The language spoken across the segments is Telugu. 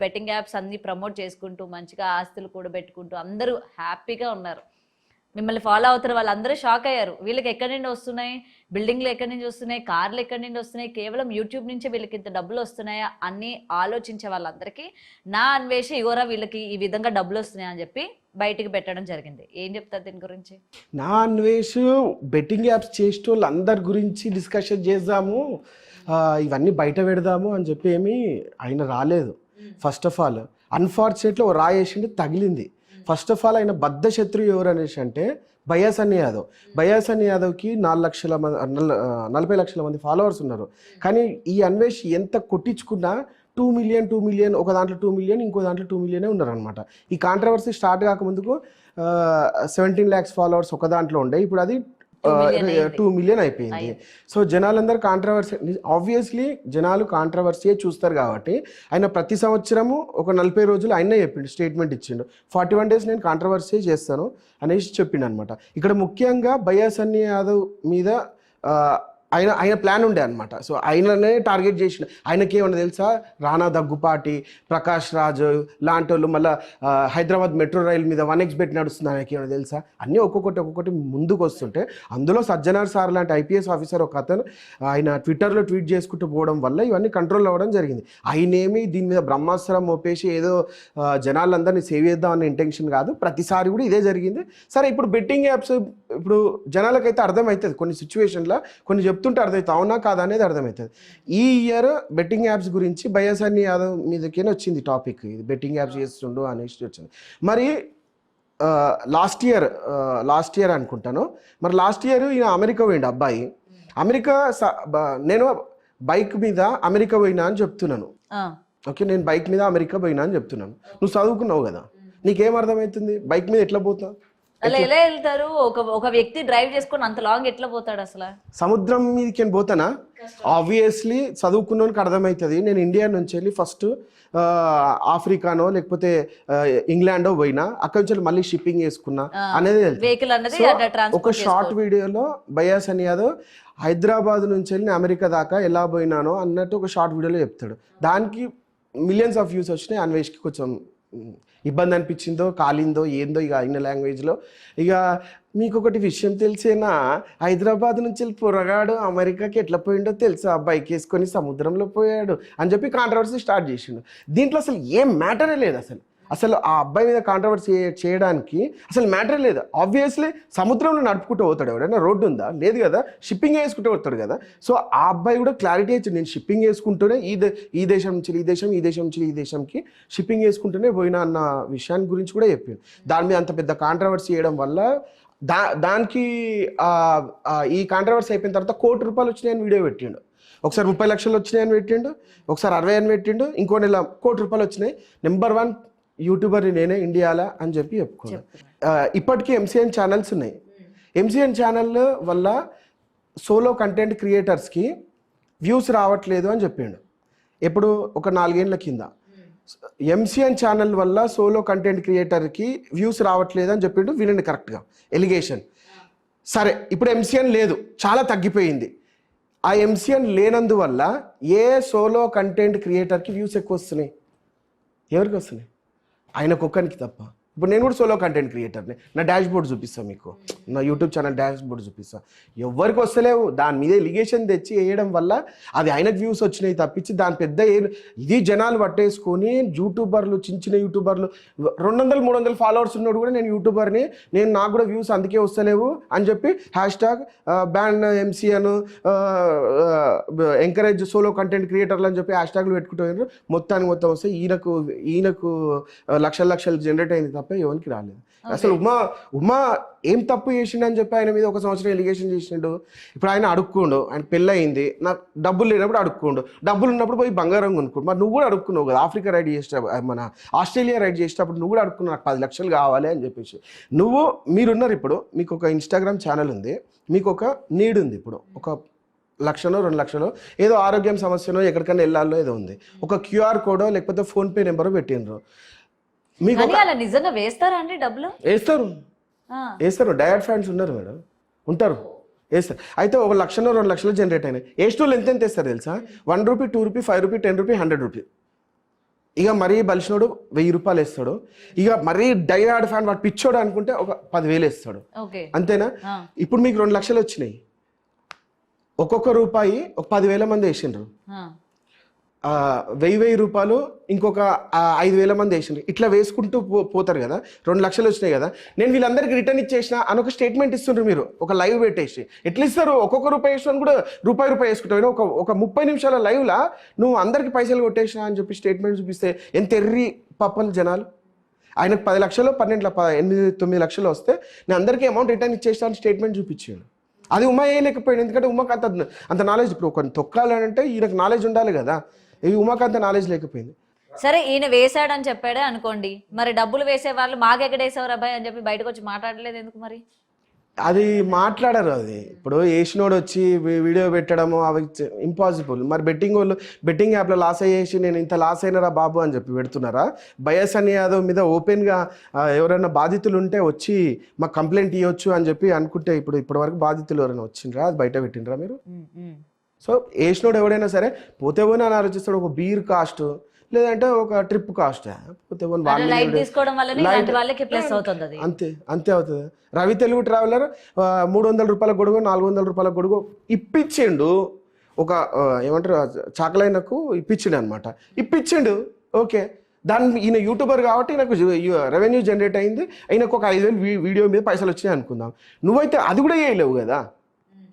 బెట్టింగ్ యాప్స్ అన్ని ప్రమోట్ చేసుకుంటూ మంచిగా ఆస్తులు కూడా పెట్టుకుంటూ అందరూ హ్యాపీగా ఉన్నారు. మిమ్మల్ని ఫాలో అవుతున్న వాళ్ళందరూ షాక్ అయ్యారు. వీళ్ళకి ఎక్కడి నుండి వస్తున్నాయి, బిల్డింగ్లు ఎక్కడి నుంచి వస్తున్నాయి, కార్లు ఎక్కడి నుండి వస్తున్నాయి, కేవలం యూట్యూబ్ నుంచే వీళ్ళకి ఇంత డబ్బులు వస్తున్నాయా అని ఆలోచించే వాళ్ళందరికీ నా అన్వేషి ఇగోరా వీళ్ళకి ఈ విధంగా డబ్బులు వస్తున్నాయా అని చెప్పి బయటికి పెట్టడం జరిగింది. ఏం చెప్తారు దీని గురించి? నా అన్వేష్ బెట్టింగ్ యాప్స్ చేసే వాళ్ళు అందరి గురించి డిస్కషన్ చేద్దాము, ఇవన్నీ బయట పెడదాము అని చెప్పి ఏమి ఆయన రాలేదు. ఫస్ట్ ఆఫ్ ఆల్ అన్ఫార్చునేట్లీ ఓ రాయేసిండి తగిలింది. ఫస్ట్ ఆఫ్ ఆల్ ఆయన బద్ధ శత్రువు ఎవరు అనేసి అంటే బయాసన్ని యాదవ్. బయాసన్ని యాదవ్కి 40 లక్షల మంది ఫాలోవర్స్ ఉన్నారు. కానీ ఈ అన్వేష్ ఎంత కొట్టించుకున్నా 2 మిలియన్, ఒక దాంట్లో 2 మిలియన్, ఇంకో దాంట్లో 2 మిలియనే ఉన్నారు అనమాట. ఈ కాంట్రవర్సీ స్టార్ట్ కాకముందుకు 17 lakhs ఫాలోవర్స్ ఒక దాంట్లో ఉండే, ఇప్పుడు అది 2 మిలియన్ అయిపోయింది. సో జనాలందరూ కాంట్రవర్సీ, ఆబ్వియస్లీ జనాలు కాంట్రవర్సీయే చూస్తారు కాబట్టి ఆయన ప్రతి సంవత్సరము ఒక 40 రోజులు ఆయనే చెప్పిండు, స్టేట్మెంట్ ఇచ్చిండు. 41 days నేను కాంట్రవర్సీ చేస్తాను అనేసి చెప్పిండు అనమాట. ఇక్కడ ముఖ్యంగా బయాసన్ని యాదవ్ మీద ఆయన ప్లాన్ ఉండే అనమాట. సో ఆయననే టార్గెట్ చేసిన. ఆయనకి ఏమన్నా తెలుసా, రానా దగ్గుపాటి, ప్రకాష్ రాజ్ లాంటి వాళ్ళు, మళ్ళీ హైదరాబాద్ మెట్రో రైల్ మీద 1xBet నడుస్తుంది, ఆయనకి ఏమన్నా తెలుసా? అన్నీ ఒక్కొక్కటి ముందుకు వస్తుంటే అందులో సజ్జనార్ సార్ లాంటి ఐపీఎస్ ఆఫీసర్ ఒక అతను ఆయన ట్విట్టర్లో ట్వీట్ చేసుకుంటూ పోవడం వల్ల ఇవన్నీ కంట్రోల్ అవ్వడం జరిగింది. ఆయనేమి దీని మీద బ్రహ్మాస్త్రం మోపేసి ఏదో జనాలందరినీ సేవ్ చేద్దాం అనే ఇంటెన్షన్ కాదు. ప్రతిసారి కూడా ఇదే జరిగింది. సరే, ఇప్పుడు బెట్టింగ్ యాప్స్ ఇప్పుడు జనాలకైతే అర్థమవుతుంది, కొన్ని సిచ్యువేషన్లో కొన్ని చెప్తుంటే అర్థమవుతుంది, అవునా కాదా అనేది అర్థమవుతుంది. ఈ ఇయర్ బెట్టింగ్ యాప్స్ గురించి బయాసన్ని యాదవ్ మీదకే వచ్చింది టాపిక్, ఇది బెట్టింగ్ యాప్స్ చేస్తుండు అనేసి వచ్చింది. మరి లాస్ట్ ఇయర్ అనుకుంటాను, మరి లాస్ట్ ఇయర్ ఈయన అమెరికా పోయిండు అబ్బాయి. అమెరికా నేను బైక్ మీద అమెరికా పోయినా అని చెప్తున్నాను. ఓకే, నేను బైక్ మీద అమెరికా పోయినా అని చెప్తున్నాను. నువ్వు చదువుకున్నావు కదా, నీకేం అర్థమవుతుంది బైక్ మీద ఎట్లా పోతావు? అలా ఎలా వెళ్తారు? ఒక వ్యక్తి డ్రైవ్ చేసుకొని అంత లాంగ్ ఎట్లా పోతాడు? అసలు సముద్రం మీదకి పోతానా? ఆబ్వియస్లీ చదువుకున్నోనికి అర్థమవుతుంది. నేను ఇండియా నుంచి వెళ్ళి ఫస్ట్ ఆఫ్రికానో లేకపోతే ఇంగ్లాండో పోయినా, అక్కడి నుంచి మళ్ళీ షిప్పింగ్ చేసుకున్నా అనేది ఒక షార్ట్ వీడియోలో బయాసన్ని యాదవ్ హైదరాబాద్ నుంచి వెళ్ళి అమెరికా దాకా ఎలా పోయినానో అన్నట్టు ఒక షార్ట్ వీడియోలో చెప్తాడు. దానికి మిలియన్స్ ఆఫ్ వ్యూస్ వచ్చినాయి. అన్వేష్కి కొంచెం ఇబ్బంది అనిపించిందో కాలిందో ఏందో ఇక అయిన లాంగ్వేజ్లో. ఇక మీకు ఒకటి విషయం తెలిసేనా, హైదరాబాద్ నుంచి పొరగాడు అమెరికాకి ఎట్లా పోయిండో తెలుసా, బైక్ వేసుకొని సముద్రంలో పోయాడు అని చెప్పి కాంట్రవర్సీ స్టార్ట్ చేసిండు. దీంట్లో అసలు ఏం మ్యాటరే లేదు. అసలు ఆ అబ్బాయి మీద కాంట్రవర్సీ చేయడానికి అసలు మ్యాటరే లేదు. ఆబ్వియస్లీ సముద్రంలో నడుపుకుంటూ పోతాడు, ఎవడైనా రోడ్డు ఉందా? లేదు కదా, షిప్పింగ్ వేసుకుంటూ పోతాడు కదా. సో ఆ అబ్బాయి కూడా క్లారిటీ ఇచ్చింది, నేను షిప్పింగ్ వేసుకుంటూనే ఈ దేశం నుంచి ఈ దేశం నుంచి ఈ దేశంకి షిప్పింగ్ వేసుకుంటూనే పోయినా అన్న విషయాన్ని గురించి కూడా చెప్పిండు. దాని మీద అంత పెద్ద కాంట్రవర్సీ చేయడం వల్ల దానికి ఈ కాంట్రవర్సీ అయిపోయిన తర్వాత ₹1 కోటి వచ్చినాయని వీడియో పెట్టిండు. ఒకసారి 30 లక్షలు వచ్చినాయని పెట్టిండు, ఒకసారి 60 అని పెట్టిండు, ఇంకో నెల ₹1 కోటి వచ్చినాయి. నెంబర్ 1 యూట్యూబర్ని నేనే ఇండియాలో అని చెప్పి చెప్పుకున్నాను. ఇప్పటికీ MCN ఛానల్స్ ఉన్నాయి. MCN ఛానల్ వల్ల సోలో కంటెంట్ క్రియేటర్స్కి వ్యూస్ రావట్లేదు అని చెప్పిండు. ఎప్పుడు ఒక 4 ఏళ్ల కింద MCN ఛానల్ వల్ల సోలో కంటెంట్ క్రియేటర్కి వ్యూస్ రావట్లేదు అని చెప్పిండు. వినండి కరెక్ట్గా ఎలిగేషన్. సరే, ఇప్పుడు MCN లేదు, చాలా తగ్గిపోయింది. ఆ MCN లేనందువల్ల ఏ సోలో కంటెంట్ క్రియేటర్కి వ్యూస్ ఎక్కువ వస్తున్నాయి? ఎవరికి వస్తున్నాయి? ఆయనకు ఒక్కరికి తప్ప. ఇప్పుడు నేను కూడా సోలో కంటెంట్ క్రియేటర్ని, నా డాష్ బోర్డ్ చూపిస్తాను మీకు, నా యూట్యూబ్ ఛానల్ డాష్ బోర్డ్ చూపిస్తాను. ఎవరికి వస్తలేవు. దాని మీద ఎలిగేషన్ తెచ్చి వేయడం వల్ల అది ఆయనకు వ్యూస్ వచ్చినాయి తప్పించి దాని పెద్ద ఇది జనాలు పట్టేసుకొని యూట్యూబర్లు, చిన్న యూట్యూబర్లు 200-300 ఫాలోవర్స్ ఉన్నాడు కూడా నేను యూట్యూబర్ని, నాకు కూడా వ్యూస్ అందుకే వస్తలేవు అని చెప్పి #ban MCN encourage solo content క్రియేటర్లు అని చెప్పి హ్యాష్ట్యాగ్లు పెట్టుకుంటూ మొత్తానికి మొత్తం వస్తే ఈయనకు లక్షలు జనరేట్ అయింది తప్ప ఎవరికి రాలేదు. అసలు ఉమా ఏం తప్పు చేసిండు అని చెప్పి ఆయన మీద 1 సంవత్సరం ఎలిగేషన్ చేసిండు. ఇప్పుడు ఆయన అడుక్కోండు, ఆయన పెళ్ళయింది, నాకు డబ్బులు లేనప్పుడు అడుక్కోండు, డబ్బులు ఉన్నప్పుడు పోయి బంగారం కొనుక్కోండు. మరి నువ్వు కూడా అడుక్కున్నావు కదా, ఆఫ్రికా రైడ్ చేసేటప్పుడు, మన ఆస్ట్రేలియా రైడ్ చేసేటప్పుడు నువ్వు కూడా అడుక్కున్నావు, నాకు 10 లక్షలు కావాలి అని చెప్పేసి. మీరున్నారు ఇప్పుడు, మీకు ఒక ఇన్స్టాగ్రామ్ ఛానల్ ఉంది, మీకు ఒక నీడ్ ఉంది, ఇప్పుడు ఒక 1,00,000-2 లక్షలు ఏదో ఆరోగ్యం సమస్యనో ఎక్కడికైనా వెళ్ళాలో ఏదో ఉంది, ఒక QR కోడో లేకపోతే ఫోన్పే నెంబరో పెట్టినరు. మీకు నిజంగా వేస్తారా అండి డబ్బులు? వేస్తారు. డయాడ్ ఫ్యాన్స్ ఉన్నారు మేడం, ఉంటారు, వేస్తారు. అయితే ఒక 1,00,000-2 లక్షలు జనరేట్ అయినాయి. వేస్ట్ వాళ్ళు ఎంత వేస్తారు తెలుసా? ₹1, ₹2, ₹5, ₹10, ₹100. ఇక మరీ బలిసినోడు 1000 రూపాయలు వేస్తాడు. ఇక మరీ డైహార్డ్ ఫ్యాన్ వాడు పిచ్చోడు అనుకుంటే ఒక 10,000 వేస్తాడు. ఓకే. అంతేనా? ఇప్పుడు మీకు 2 లక్షలు వచ్చినాయి. ఒక్కొక్క రూపాయి ఒక 10,000 మంది వేసిండ్రు. 1000 రూపాయలు ఇంకొక 5,000 మంది వేసిండ్రు. ఇట్లా వేసుకుంటూ పోతారు కదా. 2 లక్షలు వచ్చినాయి కదా, నేను వీళ్ళందరికీ రిటర్న్ ఇచ్చేసిన అని ఒక స్టేట్మెంట్ ఇస్తుండ్రు మీరు, ఒక లైవ్ పెట్టేసి. ఎట్లా ఇస్తారు? ఒక్కొక్క రూపాయి వేసుకొని కూడా రూపాయి వేసుకుంటావు. ఒక 30 నిమిషాల లైవ్లా నువ్వు అందరికి పైసలు కొట్టేసినా అని చెప్పి స్టేట్మెంట్ చూపిస్తే ఎంత ఎర్రి పప్పలు జనాలు. ఆయనకు 10 లక్షలు 8-9 లక్షలు వస్తే నేను అందరికీ అమౌంట్ రిటర్న్ ఇచ్చేసిన అని స్టేట్మెంట్ చూపించాను. అది ఉమా వేయలేకపోయాడు, ఎందుకంటే ఉమాకు అంత నాలెడ్జ్. ఇప్పుడు ఒక తొక్కాలంటే ఈయనకు నాలెడ్జ్ ఉండాలి కదా, ఇవి ఉమాకు అంత నాలెడ్జ్ లేకపోయింది. సరే, ఈయన వేసాడని చెప్పాడే అనుకోండి, మరి డబ్బులు వేసే వాళ్ళు మాకెక్కడేసేవారు అబ్బాయి అని చెప్పి బయటకు వచ్చి మాట్లాడలేదు ఎందుకు మరి? అది మాట్లాడారు. అది ఇప్పుడు వేసినోడు వచ్చి వీడియో పెట్టడము అవి ఇంపాసిబుల్. మరి బెట్టింగ్ యాప్లో లాస్ అయ్యేసి నేను ఇంత లాస్ అయినరా బాబు అని చెప్పి పెడుతున్నారా? బయస్ అని యాదవ్ మీద ఓపెన్గా ఎవరైనా బాధితులు ఉంటే వచ్చి మాకు కంప్లైంట్ ఇవ్వచ్చు అని చెప్పి అనుకుంటే ఇప్పటి వరకు బాధితులు ఎవరైనా వచ్చిండ్రా? అది బయట పెట్టిండ్రా మీరు? సో వేసినోడు ఎవడైనా సరే పోతే పోనీ అని ఆలోచిస్తాడు. ఒక బీర్ కాస్ట్ లేదంటే ఒక ట్రిప్ కాస్ట్ పోతే అంతే అవుతుంది. రవి తెలుగు ట్రావెలర్ 300 రూపాయల గొడుగు 400 రూపాయల గొడుగు ఇప్పించిండు. ఒక ఏమంటారు చాకలైనకు ఇప్పించిండు అనమాట. ఇప్పించిండు, ఓకే. దాన్ని ఈయన యూట్యూబర్ కాబట్టి నాకు రెవెన్యూ జనరేట్ అయింది. ఆయనకు ఒక 5,000 వీడియో మీద పైసలు వచ్చినాయి అనుకుందాం. నువ్వైతే అది కూడా చేయలేవు కదా.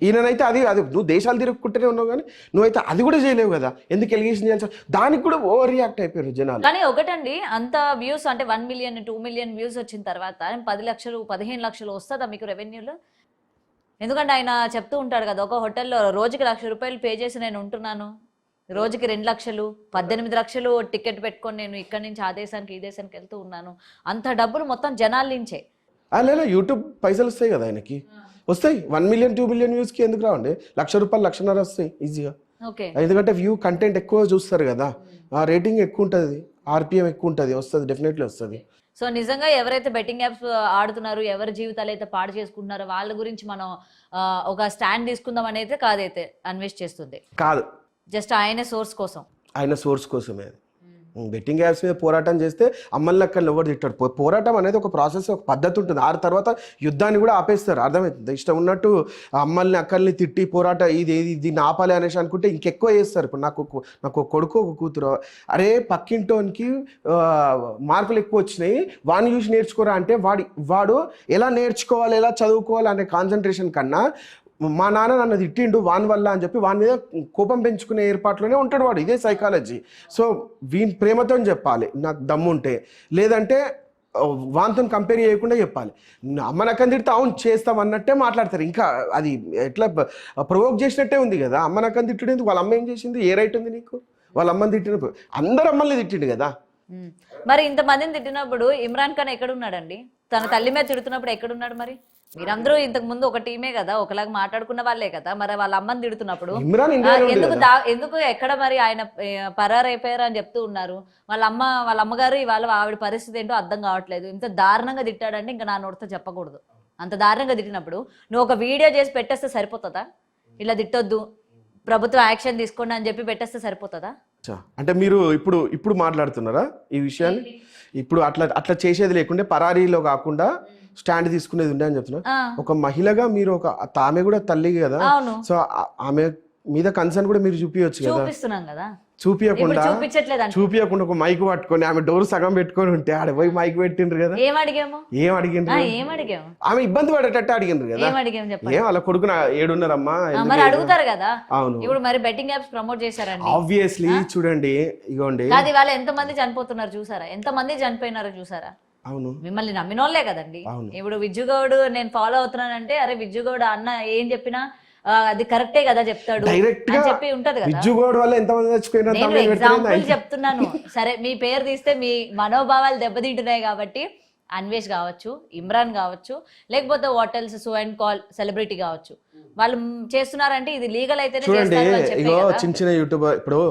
ఈయనైతే అది నువ్వు దేశాలు తిరుగుకుంటూనే ఉన్నావు, కానీ నువ్వైతే అది కూడా చేయలేవు కదా. ఎందుకు ఎలిగేషన్ చేయాల్సి? దానికి కూడా ఓవర్ రియాక్ట్ అయిపోయారు జనాలు. కానీ ఒకటండి, అంత వ్యూస్ అంటే 1 మిలియన్ 2 మిలియన్ వ్యూస్ వచ్చిన తర్వాత 10 లక్షలు 15 లక్షలు వస్తుందా మీకు రెవెన్యూలో? ఎందుకంటే ఆయన చెప్తూ ఉంటాడు కదా, ఒక హోటల్లో రోజుకి 1,00,000 రూపాయలు పే చేసి నేను ఉంటున్నాను, రోజుకి 2 లక్షలు 18 లక్షలు టికెట్ పెట్టుకొని నేను ఇక్కడి నుంచి ఆ దేశానికి ఈ దేశానికి వెళ్తూ ఉన్నాను. అంత డబ్బులు మొత్తం జనాల నుంచే. లేదా యూట్యూబ్ పైసలు వస్తాయి కదా ఆయనకి, వస్తాయి. 1 మిలియన్ 2 మిలియన్ వ్యూస్కి ఎందుకు రావండి? 1,00,000 రూపాయలు 1,50,000 వస్తాయి ఈజీగా. ఎందుకంటే వ్యూ కంటెంట్ ఎక్కువ చూస్తారు కదా, రేటింగ్ ఎక్కువ ఉంటుంది, ఆర్పిఎం ఎక్కువ ఉంటుంది, వస్తుంది, డెఫినెట్లీ వస్తుంది. సో నిజంగా ఎవరైతే బెట్టింగ్ యాప్స్ ఆడుతున్నారు, ఎవరి జీవితాలు అయితే పాడు చేసుకుంటున్నారో వాళ్ళ గురించి మనం ఒక స్టాండ్ తీసుకుందాం అనేది కాదైతే అన్వేష్ చేస్తుంది. కాదు, జస్ట్ ఆయన సోర్స్ కోసమే. బెట్టింగ్ యాప్స్ మీద పోరాటం చేస్తే అమ్మల్ని అక్కడ ఎవరు తిట్టాడు. పోరాటం అనేది ఒక ప్రాసెస్, ఒక పద్ధతి ఉంటుంది. ఆ తర్వాత యుద్ధాన్ని కూడా ఆపేస్తారు. అర్థమవుతుంది? ఇష్టం ఉన్నట్టు అమ్మల్ని అక్కల్ని తిట్టి దీన్ని ఆపాలి అనేసి అనుకుంటే ఇంకెక్కువ చేస్తారు. ఇప్పుడు నాకు కొడుకు ఒక కూతురు, అరే పక్కింటోనికి మార్కులు ఎక్కువ వచ్చినాయి వాడిని చూసి నేర్చుకోరా అంటే వాడు ఎలా నేర్చుకోవాలి, ఎలా చదువుకోవాలి అనే కాన్సన్ట్రేషన్ కన్నా మా నాన్న నన్ను తిట్టిండు వాని వల్ల అని చెప్పి వాని మీద కోపం పెంచుకునే ఏర్పాట్లోనే ఉంటాడు వాడు. ఇదే సైకాలజీ. సో వీని ప్రేమతో చెప్పాలి నాకు దమ్ముంటే, లేదంటే వానితో కంపేర్ చేయకుండా చెప్పాలి. అమ్మ నక్కని తిడితే అవును చేస్తాం అన్నట్టే మాట్లాడతారు. ఇంకా అది ఎట్లా ప్రొవోక్ చేసినట్టే ఉంది కదా. అమ్మ నక్కని తిట్టడం వాళ్ళ అమ్మ ఏం చేసింది? ఏ రైట్ ఉంది నీకు? వాళ్ళ అమ్మని తిట్టినప్పుడు అందరు అమ్మల్ని తిట్టిండు కదా. మరి ఇంతమందిని తిట్టినప్పుడు ఇమ్రాన్ ఖాన్ ఎక్కడున్నాడండి? తన తల్లి మీద తిడుతున్నప్పుడు ఎక్కడున్నాడు? మరి మీరందరూ ఇంతకు ముందు ఒక టీమే కదా, ఒకలాగా మాట్లాడుకున్న వాళ్ళే కదా, మరి వాళ్ళ అమ్మని తిడుతున్నప్పుడు ఎందుకు ఎక్కడ మరి ఆయన పరారైపోయారు అని చెప్తూ ఉన్నారు. వాళ్ళ అమ్మగారు ఇవాళ ఆవిడ పరిస్థితి ఏంటో అర్థం కావట్లేదు. ఇంత దారుణంగా తిట్టాడంటే ఇంకా నా నోటితో చెప్పకూడదు. అంత దారుణంగా తిట్టినప్పుడు నువ్వు ఒక వీడియో చేసి పెట్టేస్తే సరిపోతుందా? ఇలా తిట్టొద్దు, ప్రభుత్వం యాక్షన్ తీసుకోండి అని చెప్పి పెట్టేస్తే సరిపోతుందా? అంటే మీరు ఇప్పుడు మాట్లాడుతున్నారా ఈ విషయాన్ని? ఇప్పుడు అట్లా చేసేది లేకుంటే పరారీలో కాకుండా స్టాండ్ తీసుకునేది ఉండే అని చెప్తున్నా. ఒక మహిళగా మీరు ఆమె కూడా తల్లి కదా, సో ఆమె మీద కన్సర్న్ కూడా మీరు చూపించచ్చు కదా. చూపించకుండా ఒక మైక్ పట్టుకొని ఆమె డోర్ సగం పెట్టుకొని ఉంటే ఆడ పోయి మైక్ పెట్టిండ్రు కదా. ఏం అడిగిండ్రు? ఆమె ఇబ్బంది పడేటట్టు అడిగిండ్రు కదా. ఏం వాళ్ళ కొడుకున 7.5 అమ్మా అడుగుతారు కదా. అవును, ఇప్పుడు మరి బెట్టింగ్ యాప్స్ ప్రమోట్ చేశారండి. ఆబ్వియస్లీ చూడండి, ఇగోండి అది వాళ్ళు ఎంత మంది చనిపోతున్నారు చూసారా, ఎంత మంది చనిపోయినారో చూసారా. అవును, మిమ్మల్ని నమ్మినోళ్లే కదండి. ఇప్పుడు విజ్జుగౌడ్ నేను ఫాలో అవుతున్నానంటే అరే విజ్జుగౌడ్ అన్న ఏం చెప్పినా అది కరెక్టే కదా చెప్తాడు అని చెప్పి ఉంటది కదా. నేను ఎగ్జాంపుల్ చెప్తున్నాను. సరే మీ పేరు తీస్తే మీ మనోభావాలు దెబ్బతింటున్నాయి కాబట్టి అన్వేష్ కావచ్చు, ఇమ్రాన్ కావచ్చు, లేకపోతే వాటెల్స్ సో అండ్ కాల్ సెలబ్రిటీ కావచ్చు, వాళ్ళు చేస్తున్నారంటే ఇది లీగల్ అయితేనే చేస్తారు. చిన్న యూట్యూబర్ ఇప్పుడు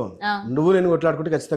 నువ్వు నేను కొట్లాడుకుంటే ఖచ్చితంగా